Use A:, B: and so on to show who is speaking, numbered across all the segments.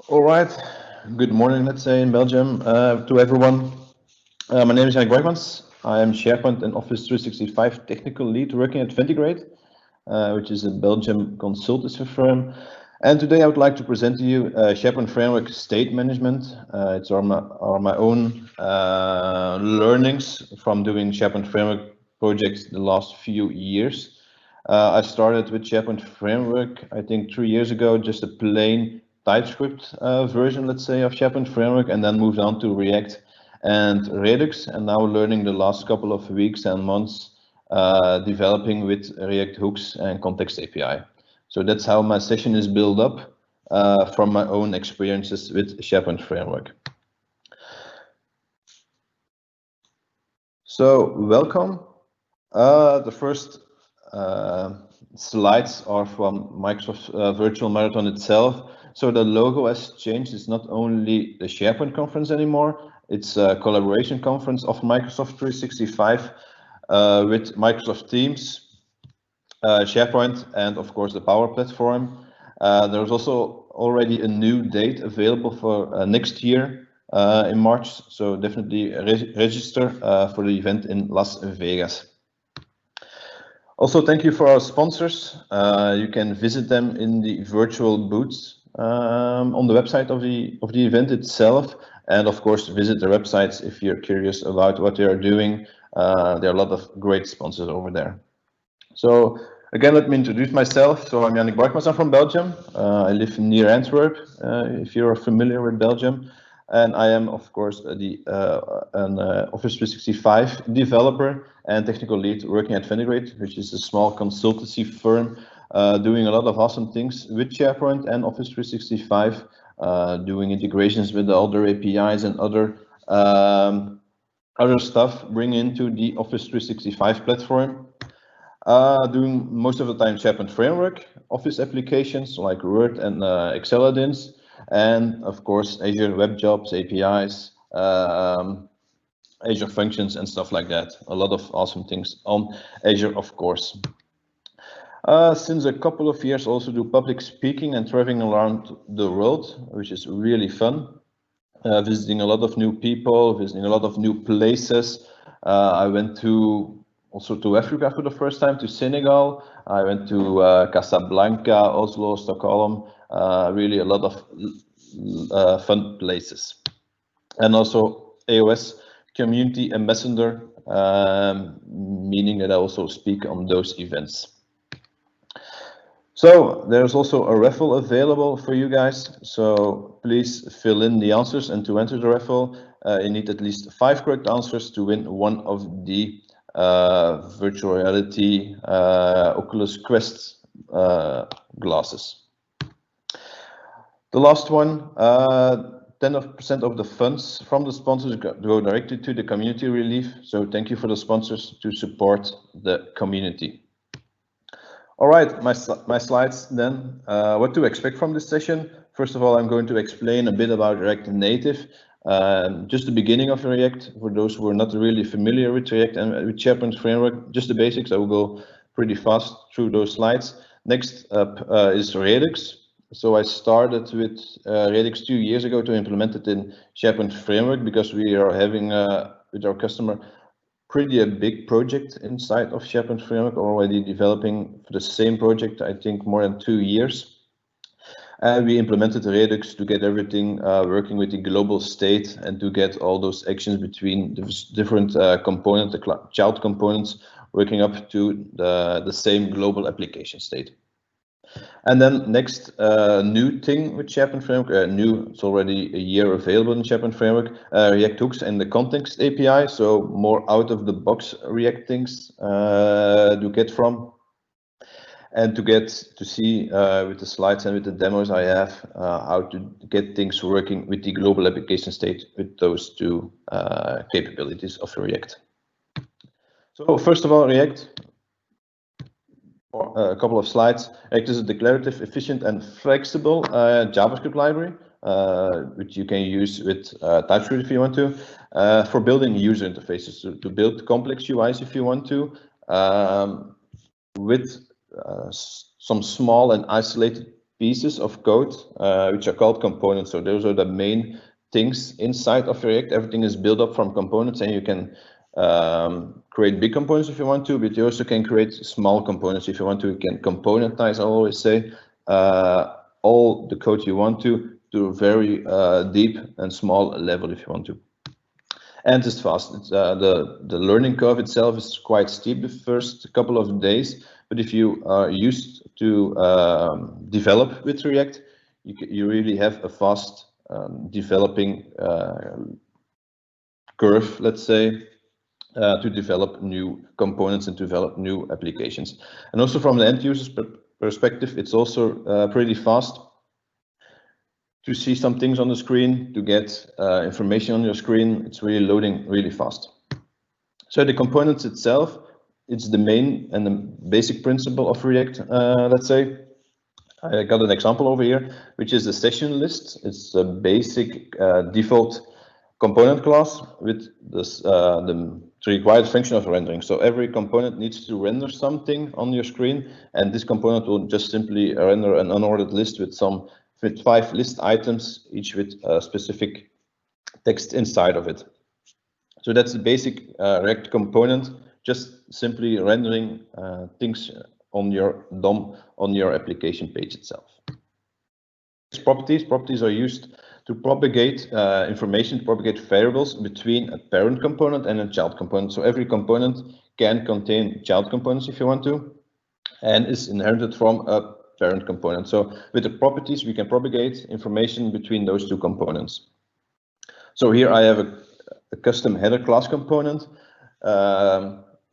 A: All right. Good morning, let's say, in Belgium to everyone. My name is Yannick Borghmans. I am SharePoint and Office 365 technical lead working at Ventigrade, which is a Belgium consultancy firm. And today I would like to present to you SharePoint Framework State Management. It's my own learnings from doing SharePoint Framework projects the last few years. I started with SharePoint Framework, I think 3 years ago, just a plain TypeScript version, let's say, of SharePoint Framework, and then moved on to React and Redux, and now learning the last couple of weeks and months developing with React hooks and context API. So that's how my session is built up from my own experiences with SharePoint Framework. So welcome. The first slides are from Microsoft Virtual Marathon itself. So the logo has changed. It's not only the SharePoint conference anymore. It's a collaboration conference of Microsoft 365 with Microsoft Teams, SharePoint, and of course the Power Platform. There's also already a new date available for next year in March. So definitely register for the event in Las Vegas. Also, thank you for our sponsors. You can visit them in the virtual booths on the website of the event itself, and of course visit their websites if you're curious about what they are doing. There are a lot of great sponsors over there. So again, let me introduce myself. So I'm Yannick Borghmans. I'm from Belgium. I live near Antwerp, if you're familiar with Belgium. And I am, of course, an Office 365 developer and technical lead working at Ventigrade, which is a small consultancy firm doing a lot of awesome things with SharePoint and Office 365, doing integrations with the other APIs and other stuff, bring into the Office 365 platform. Doing most of the time SharePoint Framework, Office applications like Word and Excel add-ins, and of course Azure Web Jobs, APIs, Azure Functions and stuff like that. A lot of awesome things on Azure, of course. Since a couple of years also do public speaking and traveling around the world, which is really fun. Visiting a lot of new people, visiting a lot of new places. I went also to Africa for the first time, to Senegal. I went to Casablanca, Oslo, Stockholm, really a lot of fun places. And also AOS Community Ambassador, meaning that I also speak on those events. So there's also a raffle available for you guys. So please fill in the answers, and to enter the raffle, you need at least 5 correct answers to win one of the virtual reality Oculus Quest glasses. The last one, 10% of the funds from the sponsors go directly to the community relief. So thank you for the sponsors to support the community. All right, my slides then. What to expect from this session? First of all, I'm going to explain a bit about React Native. Just the beginning of React, for those who are not really familiar with React and with SharePoint Framework, just the basics. I will go pretty fast through those slides. Next up is Redux. So I started with Redux 2 years ago to implement it in SharePoint Framework because we are having with our customer a big project inside of SharePoint Framework, already developing for the same project, I think more than 2 years. And we implemented Redux to get everything working with the global state and to get all those actions between the different components, the child components, working up to the same global application state. And then next new thing with SharePoint Framework, it's already a year available in SharePoint Framework, React hooks and the context API, so more out of the box React things to get from. And to see with the slides and with the demos I have how to get things working with the global application state with those two capabilities of React. So first of all, React. A couple of slides. React is a declarative, efficient, and flexible JavaScript library, which you can use with TypeScript if you want to, for building user interfaces, to build complex UIs if you want to, with some small and isolated pieces of code which are called components. So those are the main things inside of React. Everything is built up from components, and you can create big components if you want to, but you also can create small components if you want to. You can componentize, I always say, all the code you want to a very deep and small level if you want to. And it's fast. It's, the learning curve itself is quite steep the first couple of days, but if you are used to develop with React, you really have a fast developing curve, let's say, to develop new components and to develop new applications. And also from the end user's perspective, it's also pretty fast to see some things on the screen, to get information on your screen. It's really loading really fast. So the components itself, it's the main and the basic principle of React, let's say. I got an example over here, which is the session list. It's a basic default component class with this, the required function of rendering. So every component needs to render something on your screen, and this component will just simply render an unordered list with 5 list items, each with a specific text inside of it. So that's the basic React component, just simply rendering things on your DOM, on your application page itself. Properties are used to propagate information, to propagate variables between a parent component and a child component. So every component can contain child components if you want to, and is inherited from a parent component. So with the properties, we can propagate information between those two components. So here I have a custom header class component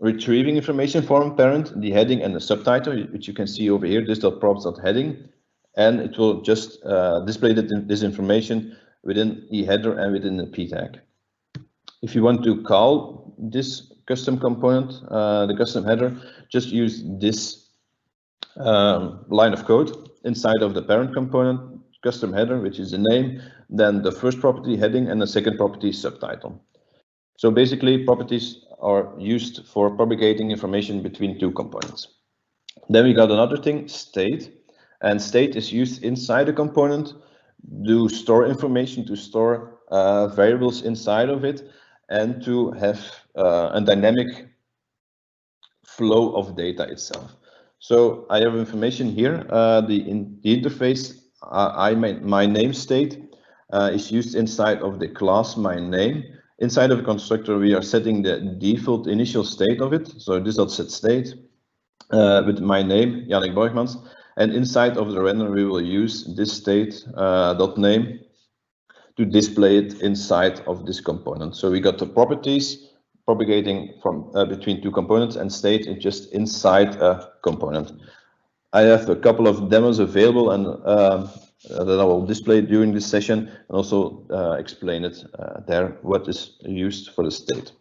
A: retrieving information from parent, the heading and the subtitle, which you can see over here, this.props.heading, and it will just display this information within the header and within the p tag. If you want to call this custom component, the custom header, just use this line of code inside of the parent component, custom header, which is the name, then the first property heading and the second property subtitle. So basically, properties are used for propagating information between two components. Then we got another thing, state, and state is used inside a component to store information, to store variables inside of it, and to have a dynamic flow of data itself. So I have information here. The interface my name state is used inside of the class my name. Inside of the constructor, we are setting the default initial state of it. So this.setState with my name, Yannick Borghmans. And inside of the render, we will use this state .name to display it inside of this component. So we got the properties propagating from between two components, and state is just inside a component. I have a couple of demos available, and that I will display during this session, and also explain it there, what is used for the state.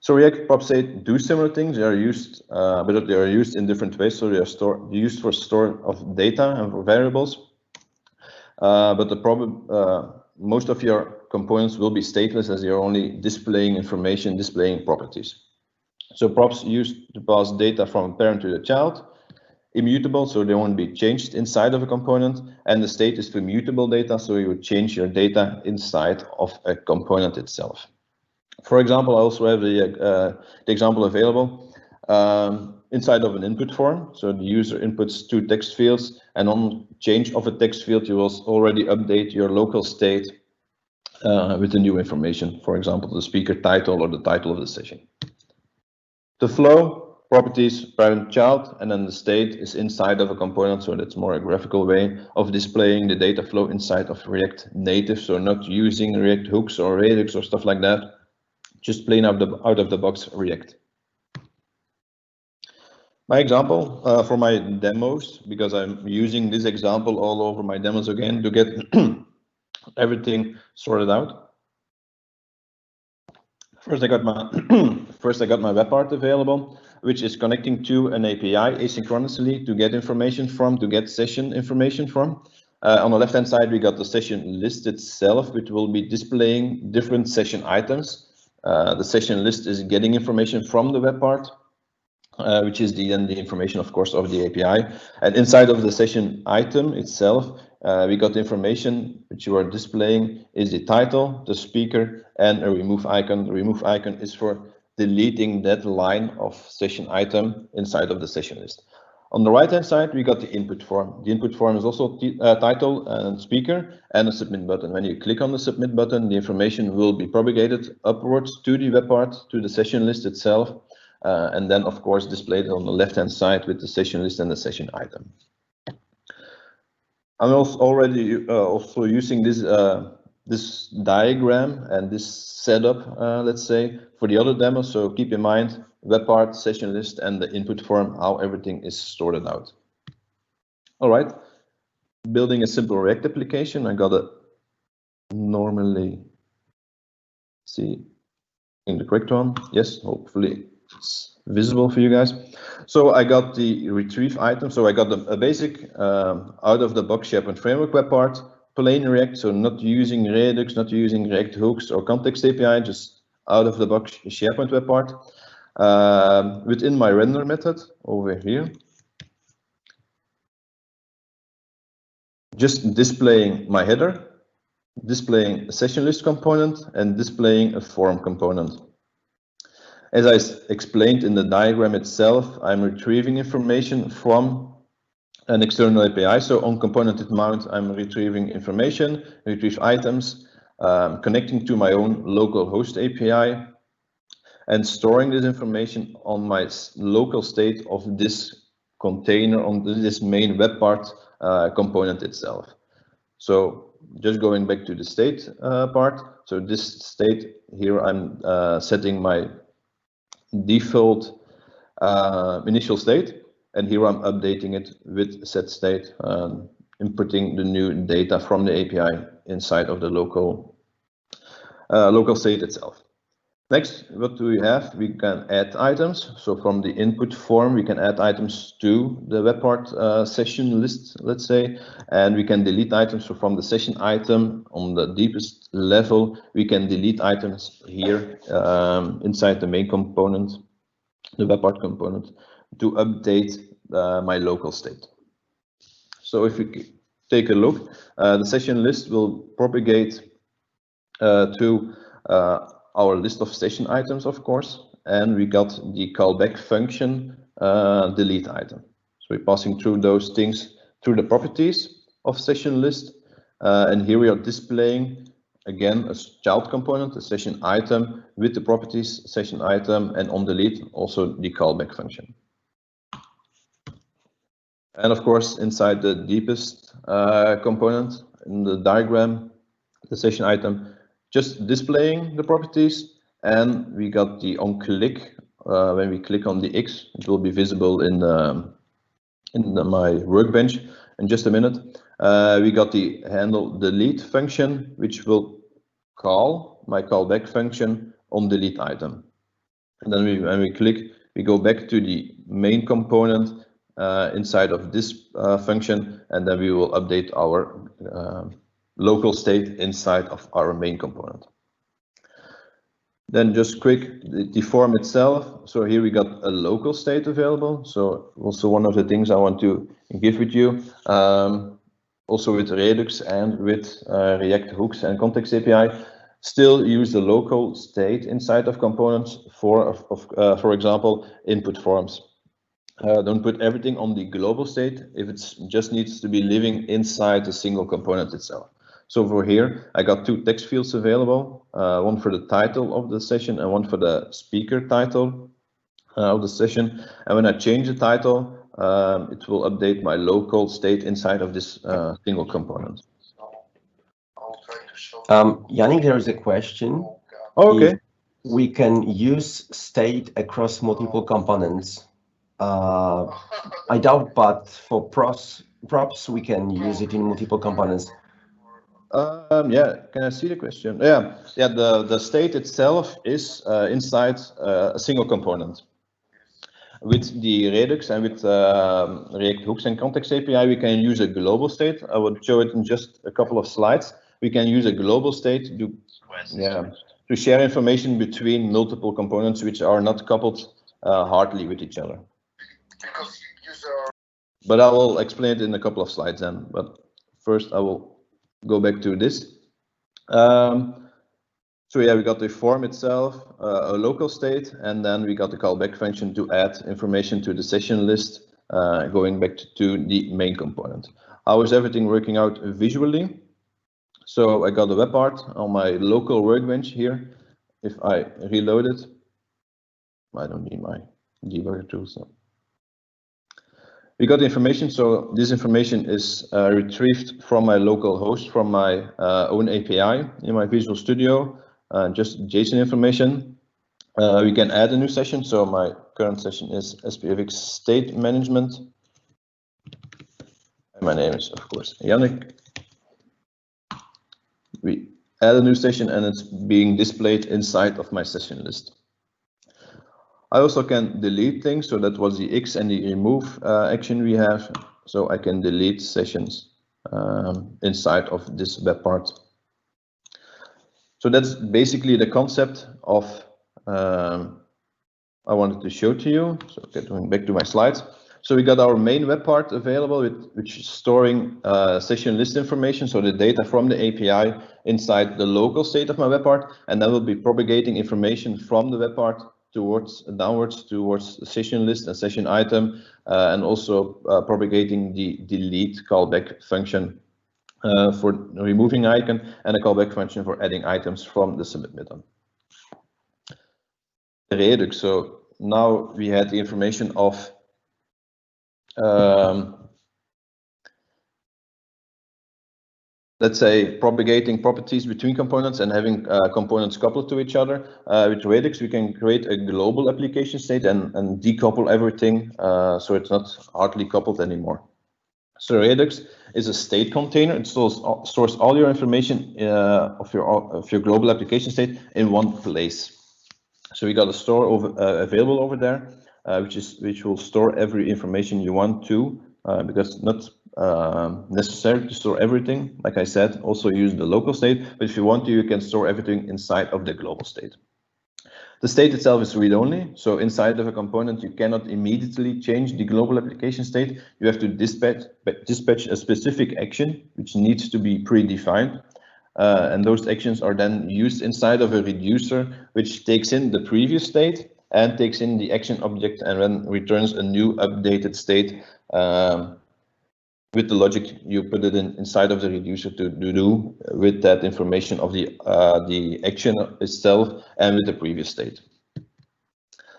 A: So React prop state do similar things. They are used, but they are used in different ways. So they are used for store of data and for variables. But the problem, most of your components will be stateless, as they are only displaying information, displaying properties. So props used to pass data from a parent to the child. Immutable, so they won't be changed inside of a component, and the state is for mutable data, so you would change your data inside of a component itself. For example, I also have the example available inside of an input form. So the user inputs 2 text fields, and on change of a text field, you will already update your local state with the new information. For example, the speaker title or the title of the session. The flow, properties, parent, child, and then the state is inside of a component, so that's more a graphical way of displaying the data flow inside of React Native, so not using React hooks or Redux or stuff like that, just plain out of the box React. My example for my demos, because I'm using this example all over my demos again to get everything sorted out. First, I got my web part available, which is connecting to an API asynchronously to get information from, to get session information from. On the left-hand side, we got the session list itself, which will be displaying different session items. The session list is getting information from the web part. which is the information, of course, of the API. And inside of the session item itself, we got the information which you are displaying is the title, the speaker, and a remove icon. The remove icon is for deleting that line of session item inside of the session list. On the right-hand side, we got the input form. The input form is also title and speaker and a submit button. When you click on the submit button, the information will be propagated upwards to the web part, to the session list itself, and then, of course, displayed on the left-hand side with the session list and the session item. I'm also already using this this diagram and this setup, let's say, for the other demo. So keep in mind web part, session list, and the input form, how everything is sorted out. All right, building a simple React application. I gotta normally see in the correct one. Yes, hopefully it's visible for you guys. So I got the retrieve item. So I got a basic out-of-the-box SharePoint Framework web part, plain React, so not using Redux, not using React hooks or context API, just out-of-the-box SharePoint web part. Within my render method over here, just displaying my header, displaying a session list component, and displaying a form component. As I explained in the diagram itself, I'm retrieving information from an external API. So on componented mount, I'm retrieving information, retrieve items, connecting to my own local host API, and storing this information on my local state of this container, on this main web part component itself. So just going back to the state part. So this state here, I'm setting my default initial state, and here I'm updating it with set state, inputting the new data from the API inside of the local state itself. Next, what do we have? We can add items. So from the input form, we can add items to the web part session list, let's say, and we can delete items. So from the session item on the deepest level, we can delete items here inside the main component, the web part component, to update my local state. So if we take a look, the session list will propagate to our list of session items, of course, and we got the callback function delete item. So we're passing through those things through the properties of session list, and here we are displaying again a child component, a session item with the properties session item, and on delete also the callback function. And of course, inside the deepest component in the diagram, the session item, just displaying the properties, and we got the on click. When we click on the X, it will be visible in my workbench in just a minute. We got the handle delete function, which will call my callback function on delete item. And then when we click, we go back to the main component inside of this function, and then we will update our local state inside of our main component. Then just quick, the form itself. So here we got a local state available. So also one of the things I want to give with you, also with Redux and with React hooks and context API, still use the local state inside of components for example, input forms. Don't put everything on the global state if it just needs to be living inside a single component itself. So for here, I got two text fields available, one for the title of the session and one for the speaker title of the session. And when I change the title, it will update my local state inside of this single component.
B: Yannick, there is a question.
A: Oh, okay.
B: If we can use state across multiple components. I doubt, but for props, we can use it in multiple components.
A: Yeah, can I see the question? Yeah, the state itself is inside a single component. With the Redux and with React hooks and context API, we can use a global state. I will show it in just a couple of slides. We can use a global state to share information between multiple components which are not coupled hardly with each other. But I will explain it in a couple of slides then. But first, I will go back to this. So yeah, we got the form itself, a local state, and then we got the callback function to add information to the session list, going back to the main component. How is everything working out visually? So I got a web part on my local workbench here. If I reload it, I don't need my debugger tool. So we got the information. So this information is retrieved from my local host, from my own API in my Visual Studio, just JSON information. We can add a new session. So my current session is SPFx state management. And my name is, of course, Yannick. We add a new session and it's being displayed inside of my session list. I also can delete things, so that was the X and the remove action we have. So I can delete sessions inside of this web part. So that's basically the concept of I wanted to show to you. So going back to my slides. So we got our main web part available, which is storing session list information, so the data from the API inside the local state of my web part, and then we'll be propagating information from the web part downwards towards the session list and session item, and also propagating the delete callback function for removing icon and a callback function for adding items from the submit button. Redux. So now we had the information of let's say propagating properties between components and having components coupled to each other. With Redux, we can create a global application state and decouple everything, so it's not hardly coupled anymore. So Redux is a state container. It stores all your information of your global application state in one place. So we got a store available over there, which will store every information you want to, because it's not necessary to store everything. Like I said, also use the local state, but if you want to, you can store everything inside of the global state. The state itself is read-only, so inside of a component, you cannot immediately change the global application state. You have to dispatch a specific action, which needs to be predefined. And those actions are then used inside of a reducer, which takes in the previous state and takes in the action object and then returns a new updated state with the logic you put it inside of the reducer to do with that information of the action itself and with the previous state.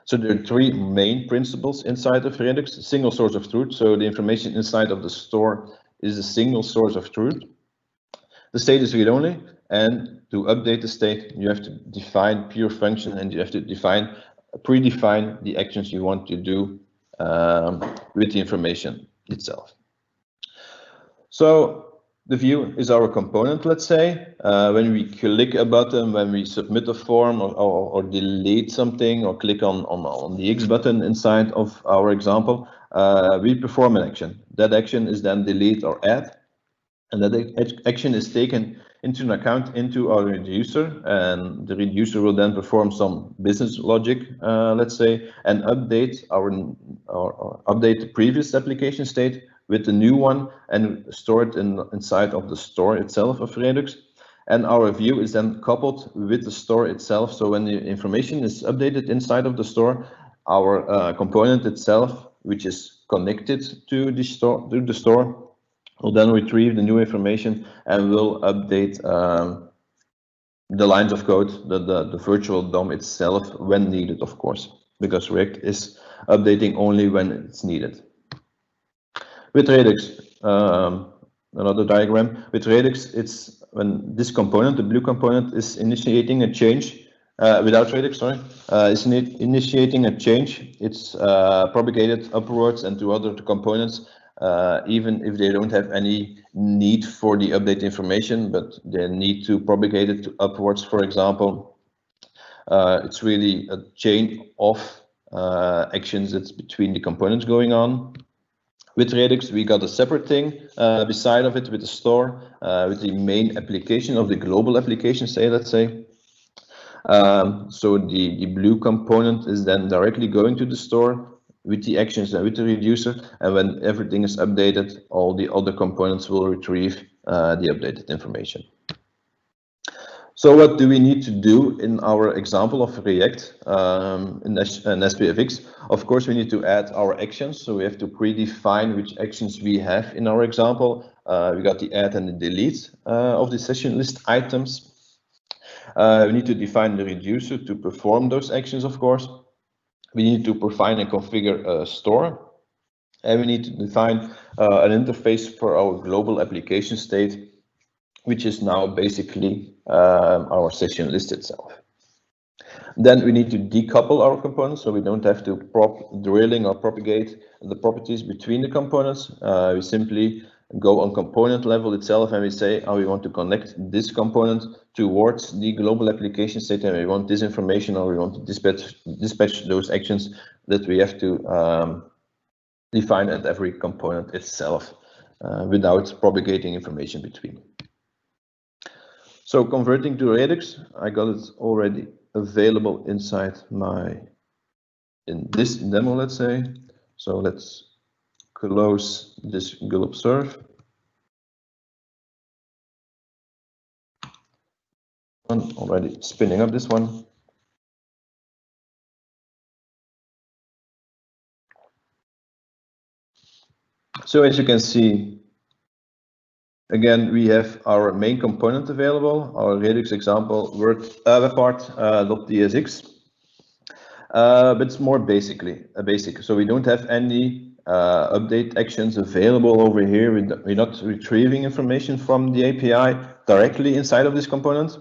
A: So there are three main principles inside of Redux: single source of truth. So the information inside of the store is a single source of truth. The state is read-only, and to update the state, you have to define pure function and you have to predefine the actions you want to do with the information itself. So the view is our component, let's say. When we click a button, when we submit a form or delete something or click on the X button inside of our example, we perform an action. That action is then delete or add. And that action is taken into account into our reducer, and the reducer will then perform some business logic, let's say, and update update the previous application state with the new one and store it inside of the store itself of Redux. And our view is then coupled with the store itself. So when the information is updated inside of the store, our component itself, which is connected to the store, will then retrieve the new information and will update the lines of code, the virtual DOM itself when needed, of course, because React is updating only when it's needed. With Redux, another diagram, with Redux, it's when this component, the blue component, is initiating a change, without Redux, sorry, is initiating a change, it's propagated upwards and to other components, even if they don't have any need for the update information, but they need to propagate it upwards, for example. It's really a chain of actions that's between the components going on. With Redux, we got a separate thing beside of it with the store, with the main application of the global application, let's say. So the blue component is then directly going to the store with the actions and with the reducer, and when everything is updated, all the other components will retrieve the updated information. So what do we need to do in our example of React in SPFx? Of course, we need to add our actions. So we have to predefine which actions we have in our example. We got the add and the delete of the session list items. We need to define the reducer to perform those actions, of course. We need to define and configure a store. And we need to define an interface for our global application state, which is now basically our session list itself. Then we need to decouple our components, so we don't have to drilling or propagate the properties between the components. We simply go on component level itself and we say, oh, we want to connect this component towards the global application state, and we want this information, or we want to dispatch those actions that we have to define at every component itself without propagating information between. So converting to Redux, I got it already available inside in this demo, let's say. So let's close this gulp serve. I'm already spinning up this one. So as you can see, again, we have our main component available, our Redux example webpart.tsx, but it's more basic. So we don't have any update actions available over here. We're not retrieving information from the API directly inside of this component.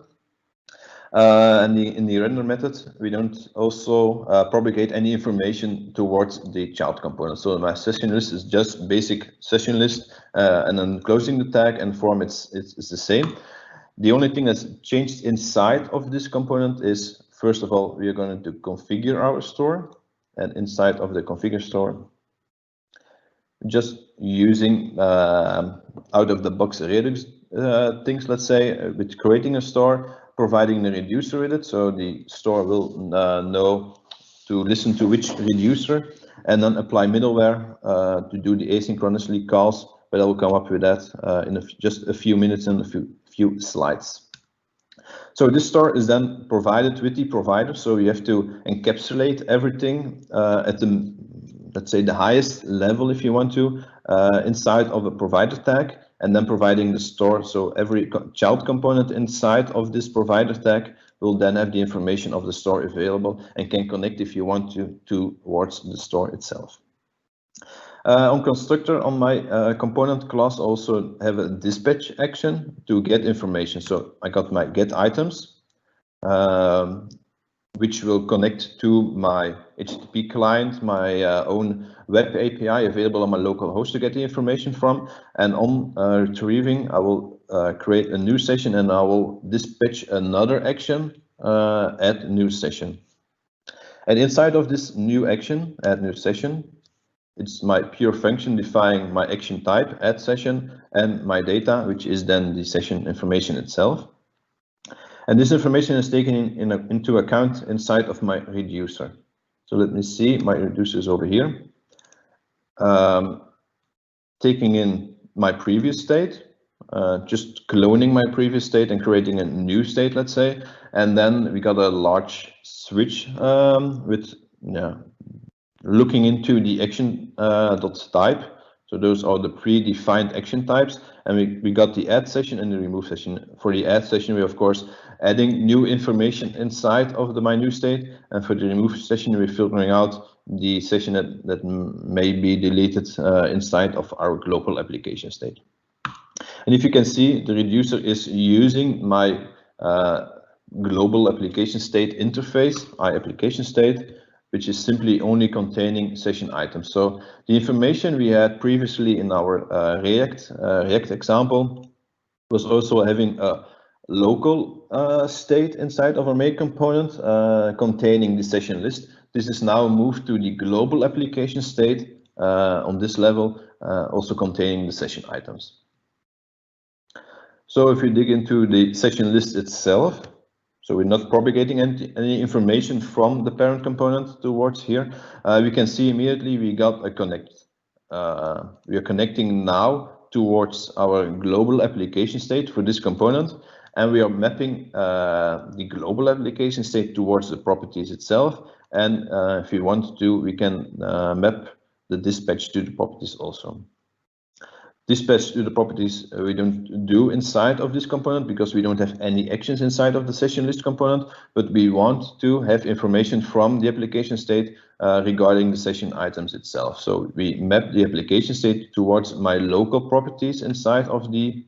A: And in the render method, we don't also propagate any information towards the child component. So my session list is just basic session list, and then closing the tag and form, it's the same. The only thing that's changed inside of this component is, first of all, we are going to configure our store, and inside of the configure store, just using out of the box Redux things, let's say, with creating a store, providing the reducer with it, so the store will know to listen to which reducer, and then apply middleware to do the asynchronously calls, but I will come up with that in just a few minutes and a few slides. So this store is then provided with the provider, so you have to encapsulate everything at the, let's say, the highest level, if you want to, inside of a provider tag, and then providing the store. So every child component inside of this provider tag will then have the information of the store available and can connect, if you want to, towards the store itself. On constructor, on my component class, also have a dispatch action to get information. So I got my get items, which will connect to my HTTP client, my own web API available on my local host to get the information from. And on retrieving, I will create a new session and I will dispatch another action, add new session. And inside of this new action, add new session, it's my pure function defining my action type, add session, and my data, which is then the session information itself. And this information is taken into account inside of my reducer. So let me see, my reducer is over here. Taking in my previous state, just cloning my previous state and creating a new state, let's say. And then we got a large switch with looking into the action .type. So those are the predefined action types. And we got the add session and the remove session. For the add session, we of course adding new information inside of my new state. And for the remove session, we're filtering out the session that may be deleted inside of our global application state. And if you can see, the reducer is using my global application state interface, application state, which is simply only containing session items. So the information we had previously in our React example was also having a local state inside of our main component containing the session list. This is now moved to the global application state on this level, also containing the session items. So if you dig into the session list itself, So we're not propagating any information from the parent component towards here. We can see immediately we got a connect. We are connecting now towards our global application state for this component, and we are mapping the global application state towards the properties itself. And if we want to, we can map the dispatch to the properties also. Dispatch to the properties we don't do inside of this component because we don't have any actions inside of the session list component, but we want to have information from the application state regarding the session items itself. So we map the application state towards my local properties inside of the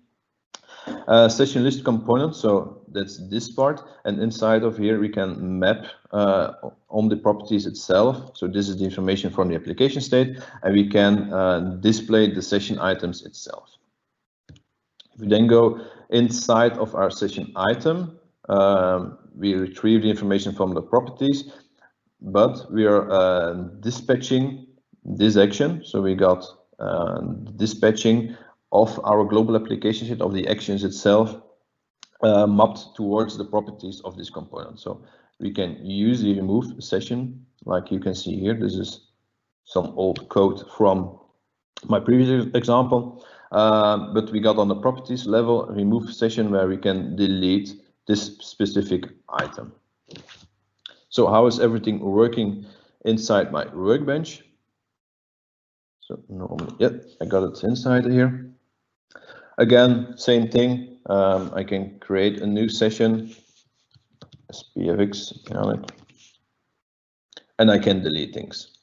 A: session list component. So that's this part, and inside of here we can map on the properties itself. So this is the information from the application state, and we can display the session items itself. If we then go inside of our session item, we retrieve the information from the properties, but we are dispatching this action. So we got dispatching of our global application set of the actions itself mapped towards the properties of this component. So we can use the remove session, like you can see here. This is some old code from my previous example, but we got on the properties level remove session where we can delete this specific item. So how is everything working inside my workbench? So normally, yeah, I got it inside here. Again, same thing. I can create a new session, SPFx, Yannick, and I can delete things.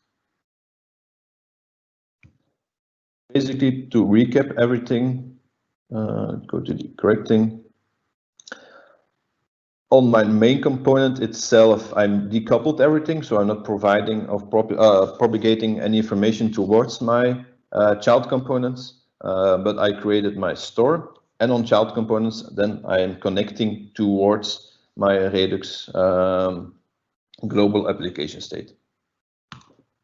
A: Basically, to recap everything, go to the correcting. On my main component itself, I'm decoupled everything, so I'm not providing or propagating any information towards my child components. But I created my store, and on child components, then I am connecting towards my Redux global application state.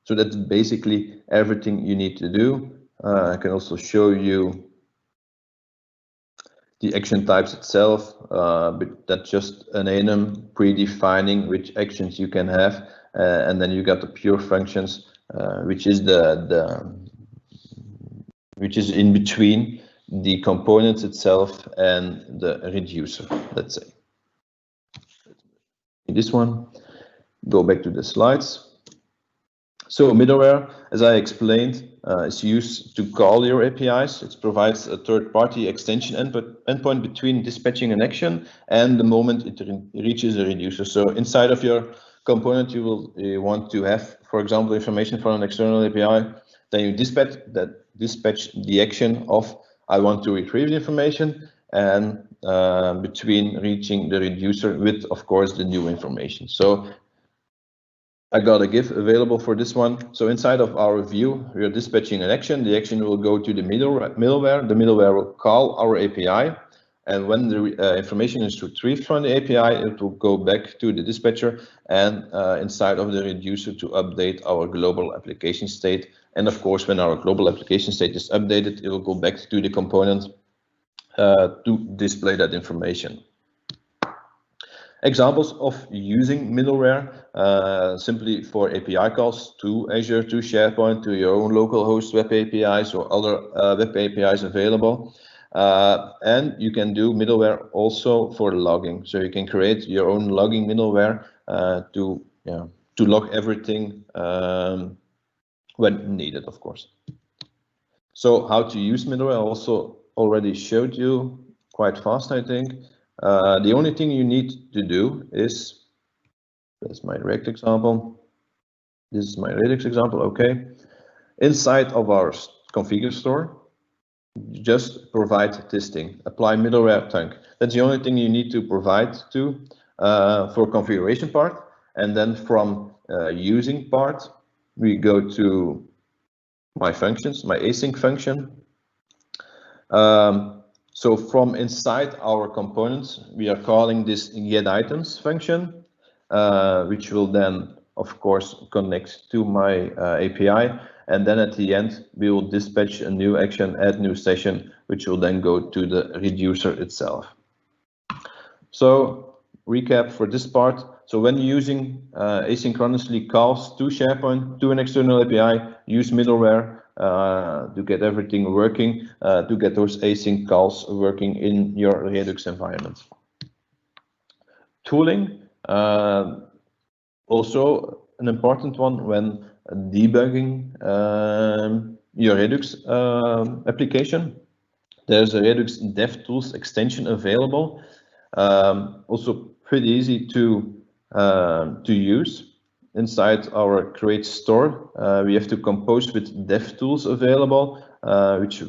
A: So that's basically everything you need to do. I can also show you the action types itself, but that's just an enum predefining which actions you can have, and then you got the pure functions, which is which is in between the components itself and the reducer, let's say. In this one, go back to the slides. So middleware, as I explained, is used to call your APIs. It provides a third-party extension endpoint between dispatching an action and the moment it reaches a reducer. So inside of your component, you will want to have, for example, information from an external API. Then you dispatch the action of I want to retrieve the information, and between reaching the reducer with, of course, the new information. So I got a GIF available for this one. So inside of our view, we are dispatching an action. The action will go to the middleware. The middleware will call our API. And when the information is retrieved from the API, it will go back to the dispatcher and inside of the reducer to update our global application state. And of course, when our global application state is updated, it will go back to the component to display that information. Examples of using middleware simply for API calls to Azure, to SharePoint, to your own local host web APIs or other web APIs available. And you can do middleware also for logging. So you can create your own logging middleware to log everything when needed, of course. So how to use middleware I also already showed you quite fast, I think. The only thing you need to do is, that's my React example. This is my Redux example, okay. Inside of our configure store, just provide this thing, apply middleware tank. That's the only thing you need to provide to for configuration part. And then from using part, we go to my functions, my async function. So from inside our components, we are calling this getItems function, which will then, of course, connect to my API. And then at the end, we will dispatch a new action, add new session, which will then go to the reducer itself. So recap for this part. So when using asynchronously calls to SharePoint, to an external API, use middleware to get everything working, to get those async calls working in your Redux environment. Tooling, also an important one when debugging your Redux application. There's a Redux DevTools extension available, also pretty easy to use. Inside our Create store, we have to compose with DevTools available, which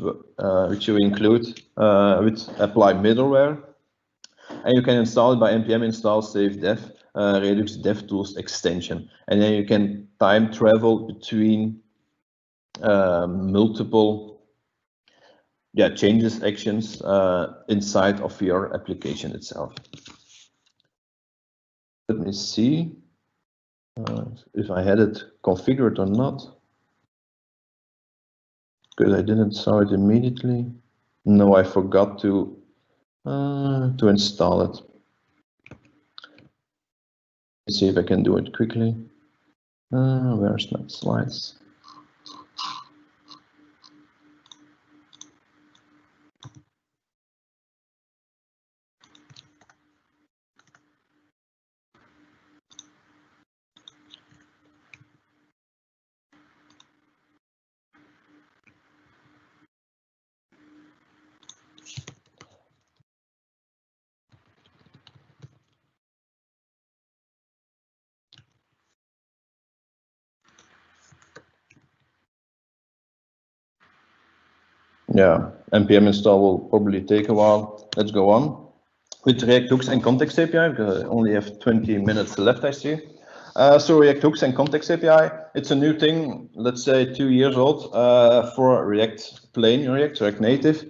A: you include with apply middleware, and you can install it by npm install save dev Redux DevTools extension, and then you can time travel between multiple changes actions inside of your application itself. Let me see if I had it configured or not, because I didn't saw it immediately. No, I forgot to install it. Let's see if I can do it quickly. Where's my slides? Yeah, npm install will probably take a while. Let's go on with React hooks and context API, because I only have 20 minutes left, I see. So React hooks and context API, it's a new thing, let's say 2 years old for React plain React Native.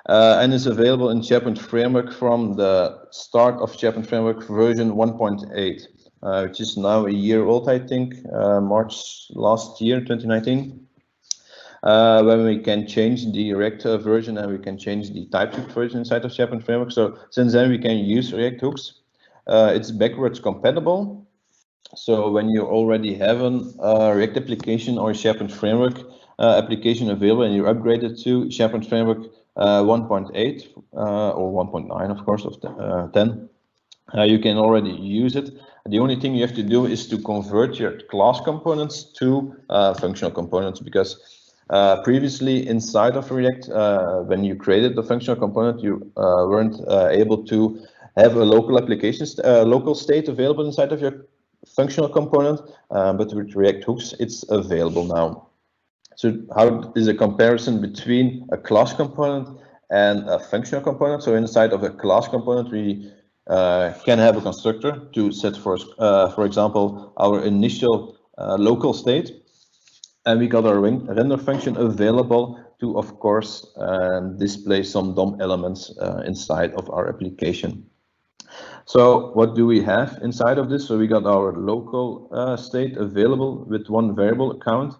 A: And is available in SharePoint Framework from the start of SharePoint Framework version 1.8, which is now a year old, I think, March last year, 2019. When we can change the React version and we can change the TypeScript version inside of SharePoint Framework. So since then we can use React hooks. It's backwards compatible. So when you already have a React application or a SharePoint Framework application available and you upgrade it to SharePoint Framework 1.8 or 1.9, of course, of the 10, you can already use it. The only thing you have to do is to convert your class components to functional components, because previously inside of React, when you created the functional component, you weren't able to have a local application, local state available inside of your functional component, but with React hooks, it's available now. So how is a comparison between a class component and a functional component? So inside of a class component, we can have a constructor to set for example, our initial local state. And we got our render function available to, of course, display some DOM elements inside of our application. So what do we have inside of this? So we got our local state available with one variable account,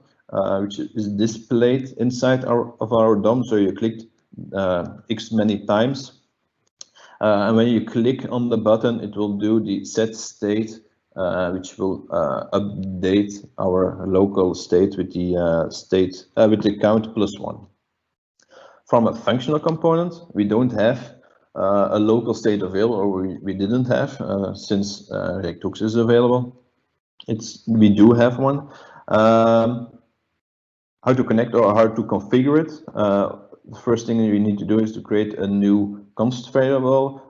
A: which is displayed inside of our DOM. So you clicked X many times. And when you click on the button, it will do the set state, which will update our local state with the count +1. From a functional component, we don't have a local state available, or we didn't have since React hooks is available. We do have one. How to connect or how to configure it? The first thing you need to do is to create a new const variable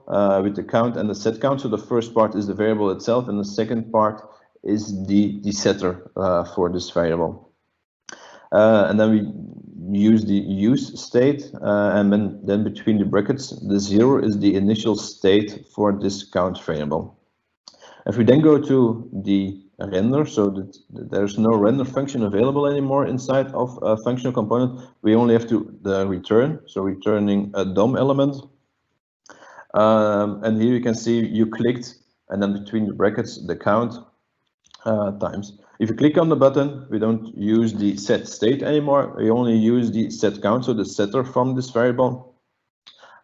A: with the count and the set count. So the first part is the variable itself, and the second part is the setter for this variable. And then we use the use state, and then between the brackets, the 0 is the initial state for this count variable. If we then go to the render, so that there's no render function available anymore inside of a functional component, we only have to return, so returning a DOM element. And here you can see you clicked, and then between the brackets, the count times. If you click on the button, we don't use the set state anymore. We only use the set count, so the setter from this variable,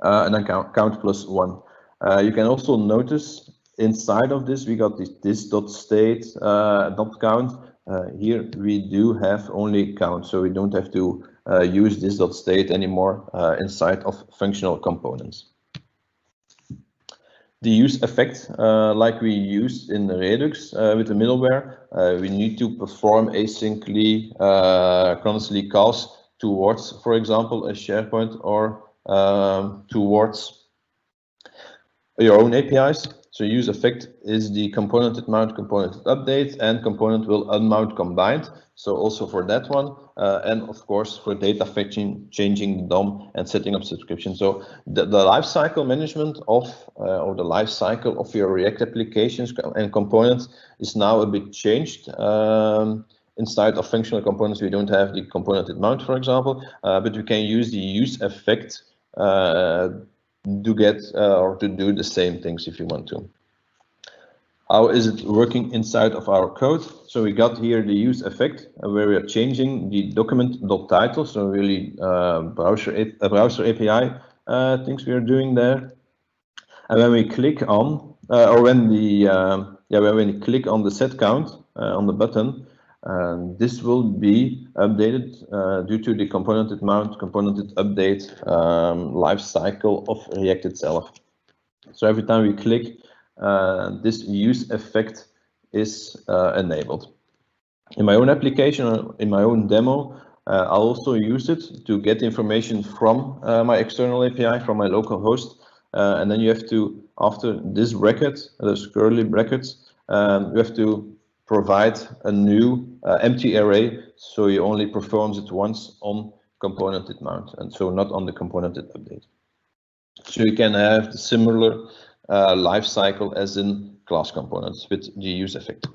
A: and then count +1. You can also notice inside of this we got this.state .count. Here we do have only count, so we don't have to use this.state anymore inside of functional components. The use effect, like we used in Redux with the middleware, we need to perform asyncly chronically calls towards, for example, a SharePoint or towards your own APIs. So use effect is the componented mount, componented update, and component will unmount combined. So also for that one, and of course for data fetching, changing the DOM, and setting up subscription. So the lifecycle management of or the lifecycle of your React applications and components is now a bit changed. Inside of functional components, we don't have the componented mount, for example, but we can use the use effect to get or to do the same things if you want to. How is it working inside of our code? So we got here the use effect where we are changing the document.title, so really browser API things we are doing there. And when we click on, or when we click on the set count on the button, this will be updated due to the componented mount, componented update life cycle of React itself. So every time we click, this use effect is enabled. In my own application, or in my own demo, I'll also use it to get information from my external API, from my local host. And then you have to, after this bracket, those curly brackets, you have to provide a new empty array, so you only performs it once on componented mount, and so not on the componented update. So you can have the similar life cycle as in class components with the use effect.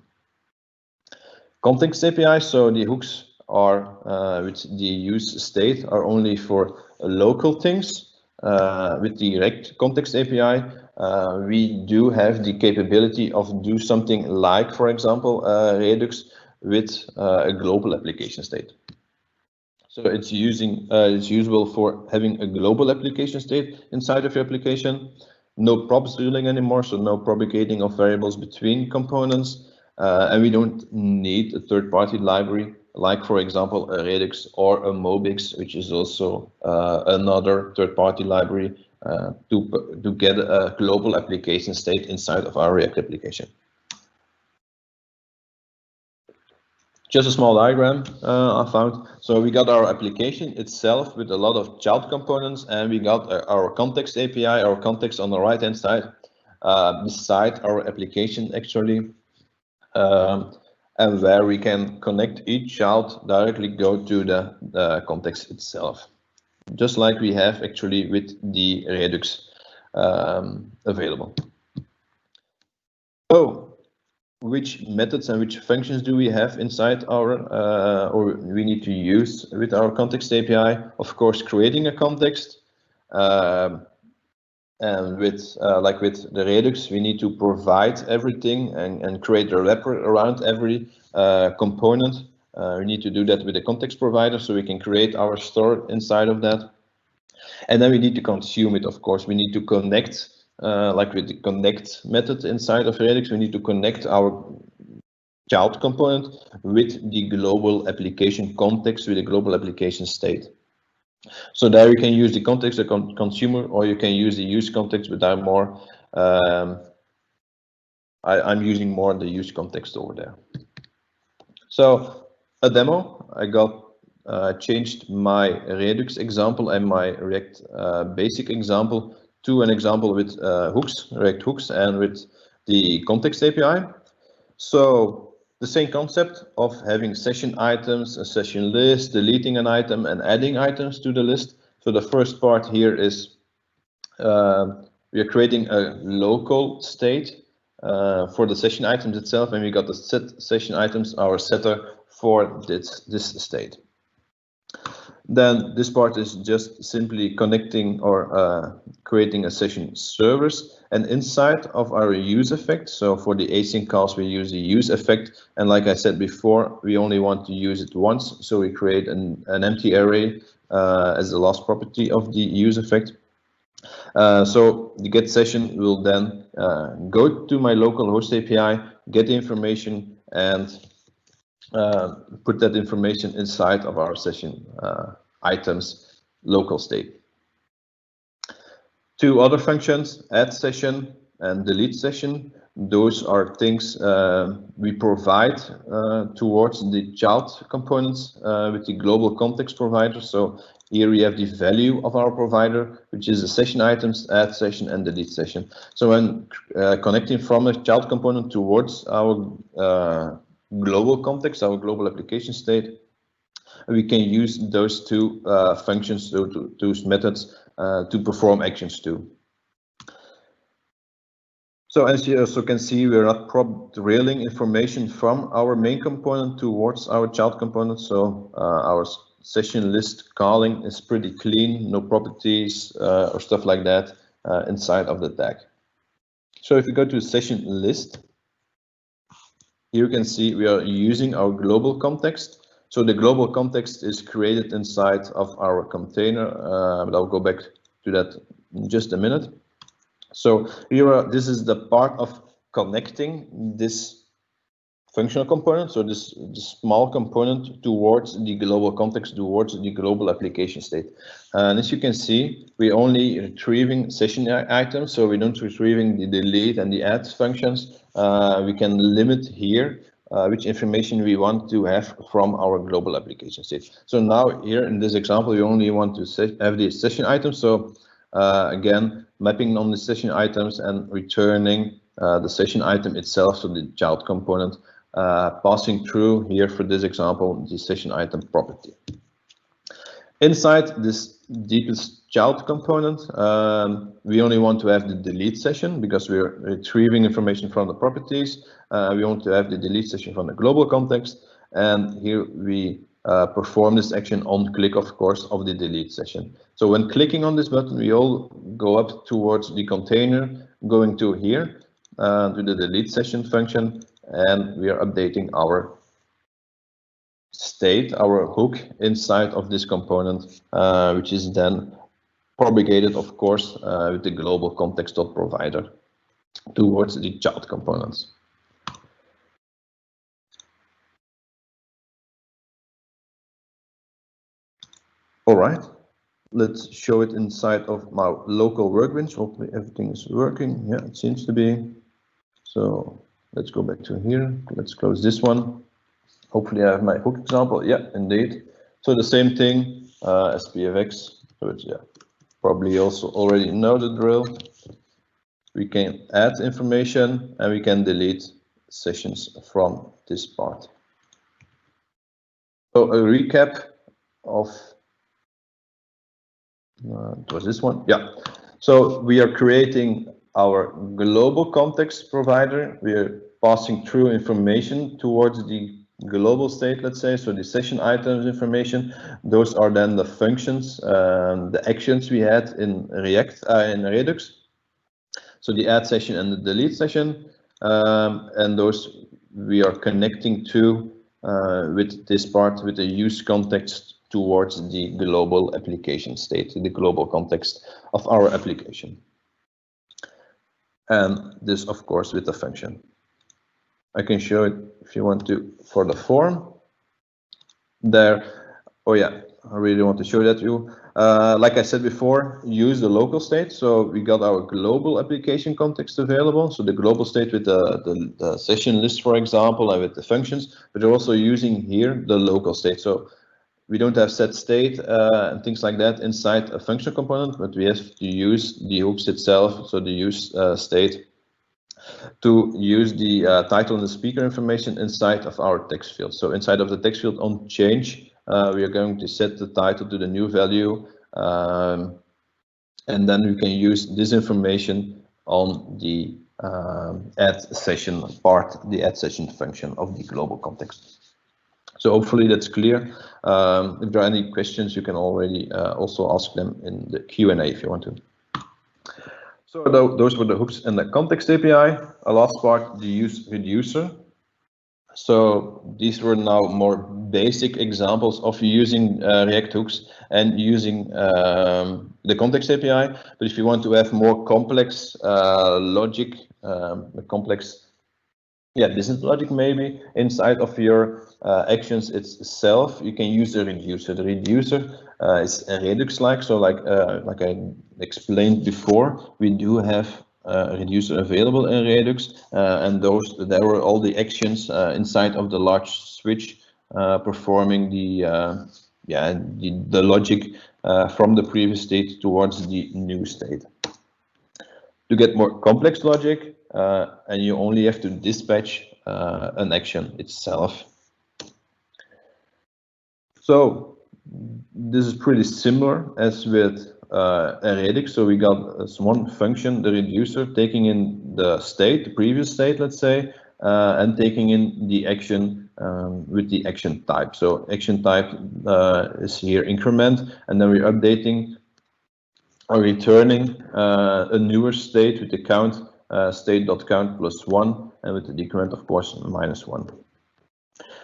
A: Context API, so the hooks are with the use state are only for local things. With the React context API, we do have the capability of do something like, for example, Redux with a global application state. So it's usable for having a global application state inside of your application. No props drilling anymore, so no propagating of variables between components, and we don't need a third-party library like, for example, a Redux or a Mobix, which is also another third-party library to get a global application state inside of our React application. Just a small diagram I found. So we got our application itself with a lot of child components, and we got our context API, our context on the right-hand side, beside our application actually, and where we can connect each child directly go to the context itself, just like we have actually with the Redux available. So, which methods and which functions do we have inside our, or we need to use with our context API? Of course, creating a context, and with like with the Redux, we need to provide everything and create a wrapper around every component. We need to do that with a context provider, so we can create our store inside of that. And then we need to consume it, of course. We need to connect, like with the connect method inside of Redux, we need to connect our child component with the global application context, with the global application state. So there you can use the context, the consumer, or you can use the use context, but I'm more, I'm using more the use context over there. So a demo, I got changed my Redux example and my React basic example to an example with hooks, React hooks, and with the context API. So the same concept of having session items, a session list, deleting an item, and adding items to the list. So the first part here is we are creating a local state for the session items itself, and we got the set session items, our setter for this state. Then this part is just simply connecting or creating a session servers, and inside of our use effect, so for the async calls we use the use effect, and like I said before, we only want to use it once, so we create an empty array as the last property of the use effect. So the get session will then go to my local host API, get the information, and put that information inside of our session items local state. Two other functions, add session and delete session. Those are things we provide towards the child components with the global context provider. So here we have the value of our provider, which is the session items, add session and delete session. So when connecting from a child component towards our global context, our global application state, we can use those two functions, those methods to perform actions too. So as you also can see, we're not railing information from our main component towards our child component. So our session list calling is pretty clean, no properties or stuff like that inside of the tag. So if you go to session list, here you can see we are using our global context. So the global context is created inside of our container, but I'll go back to that in just a minute. So here, this is the part of connecting this functional component, so this small component towards the global context, towards the global application state. And as you can see, we're only retrieving session items, so we don't retrieving the delete and the add functions. We can limit here which information we want to have from our global application state. So now here in this example, we only want to have the session items. So again, mapping on the session items and returning the session item itself, so the child component, passing through here for this example, the session item property. Inside this deepest child component, we only want to have the delete session because we're retrieving information from the properties. We want to have the delete session from the global context, and here we perform this action on click, of course, of the delete session. So when clicking on this button, we all go up towards the container, going to here, to the delete session function, and we are updating our state, our hook inside of this component, which is then propagated, of course, with the global context.provider towards the child components. All right, let's show it inside of my local workbench. Hopefully everything is working. Yeah, it seems to be. So let's go back to here. Let's close this one. Hopefully I have my hook example. Yeah, indeed. So the same thing, SPFx. So it's, yeah, probably also already know the drill. We can add information and we can delete sessions from this part. So a recap of it was this one. Yeah. So we are creating our global context provider. We are passing through information towards the global state, let's say. So the session items information, those are then the functions, the actions we had in Redux. So the add session and the delete session, and those we are connecting to with this part, with the use context towards the global application state, the global context of our application. And this, of course, with the function. I can show it if you want to for the form. There, oh yeah, I really want to show that to you. Like I said before, use the local state. So we got our global application context available. So the global state with the session list, for example, and with the functions, but we're also using here the local state. So we don't have set state and things like that inside a function component, but we have to use the hooks itself, so the use state, to use the title and the speaker information inside of our text field. So inside of the text field on change, we are going to set the title to the new value, and then we can use this information on the add session part, the add session function of the global context. So hopefully that's clear. If there are any questions, you can already also ask them in the Q&A if you want to. So those were the hooks and the context API. A last part, the use reducer. So these were now more basic examples of using React hooks and using the context API. But if you want to have more complex logic, complex business logic maybe inside of your actions itself, you can use a reducer. The reducer is a Redux-like, so like I explained before, we do have a reducer available in Redux, and there were all the actions inside of the large switch performing the logic from the previous state towards the new state. To get more complex logic, and you only have to dispatch an action itself. So this is pretty similar as with Redux. So we got this one function, the reducer, taking in the state, the previous state, let's say, and taking in the action with the action type. So action type is here increment, and then we're updating or returning a newer state with the count state.count +1, and with the decrement, of course, -1.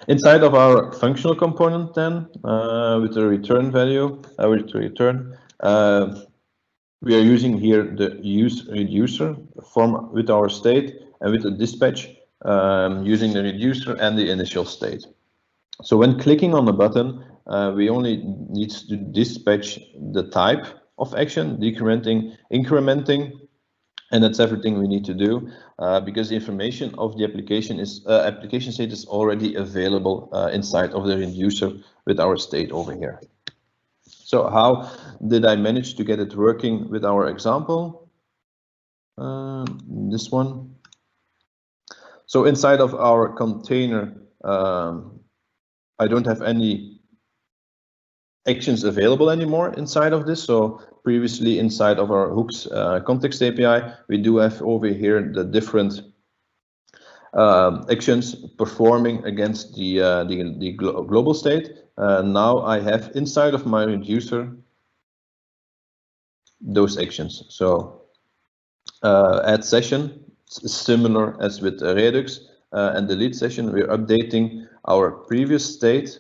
A: Inside of our functional component, then, with the return value, with the return, we are using here the use reducer form with our state, and with the dispatch using the reducer and the initial state. So when clicking on the button, we only need to dispatch the type of action, decrementing, incrementing, and that's everything we need to do, because the information of the application state is already available inside of the reducer with our state over here. So how did I manage to get it working with our example? This one. So inside of our container, I don't have any actions available anymore inside of this. So previously inside of our hooks context API, we do have over here the different actions performing against the global state. Now I have inside of my reducer those actions. So add session, similar as with Redux, and delete session, we're updating our previous state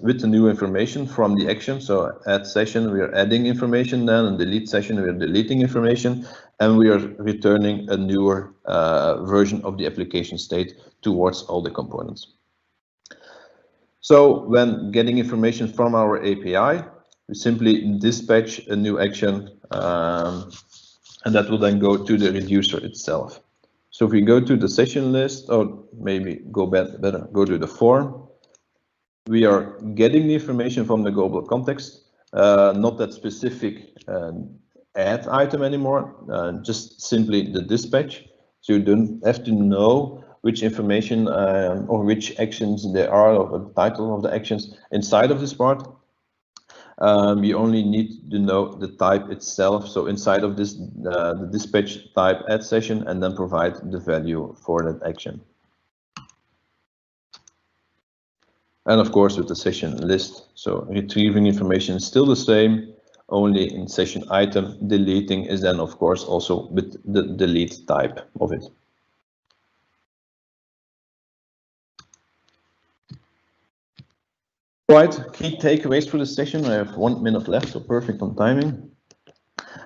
A: with the new information from the action. So add session, we are adding information then, and delete session, we are deleting information, and we are returning a newer version of the application state towards all the components. So when getting information from our API, we simply dispatch a new action, and that will then go to the reducer itself. So if we go to the session list, or maybe go better, go to the form, we are getting the information from the global context, not that specific add item anymore, just simply the dispatch. So you don't have to know which information or which actions there are, or the title of the actions inside of this part. You only need to know the type itself. So inside of this, the dispatch type add session, and then provide the value for that action. And of course with the session list, so retrieving information is still the same, only in session item. Deleting is then of course also with the delete type of it. Right, key takeaways for this session. I have 1 minute left, so perfect on timing.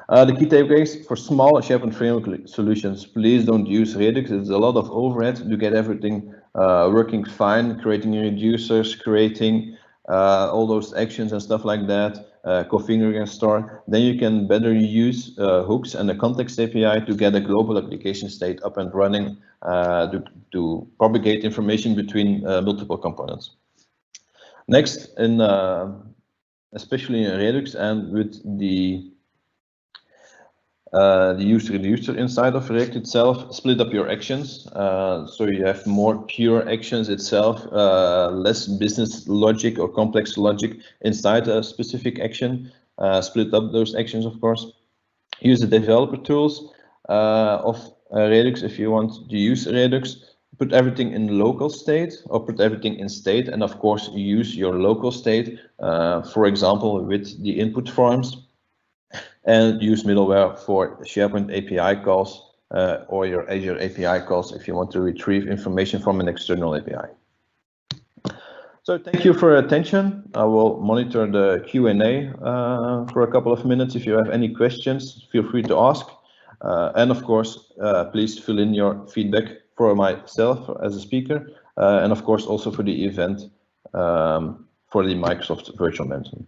A: The key takeaways for small SharePoint Framework solutions: please don't use Redux. It's a lot of overhead to get everything working fine, creating reducers, creating all those actions and stuff like that, configuring a store. Then you can better use hooks and the context API to get a global application state up and running to propagate information between multiple components. Next, especially in Redux and with the use reducer inside of React itself, split up your actions, so you have more pure actions itself, less business logic or complex logic inside a specific action. Split up those actions, of course. Use the developer tools of Redux if you want to use Redux. Put everything in local state, or put everything in state, and of course use your local state, for example with the input forms. And use middleware for SharePoint API calls or your Azure API calls if you want to retrieve information from an external API. So thank you for your attention. I will monitor the Q&A for a couple of minutes. If you have any questions, feel free to ask. And of course, please fill in your feedback for myself as a speaker, and of course also for the event for the Microsoft Virtual Mentoring.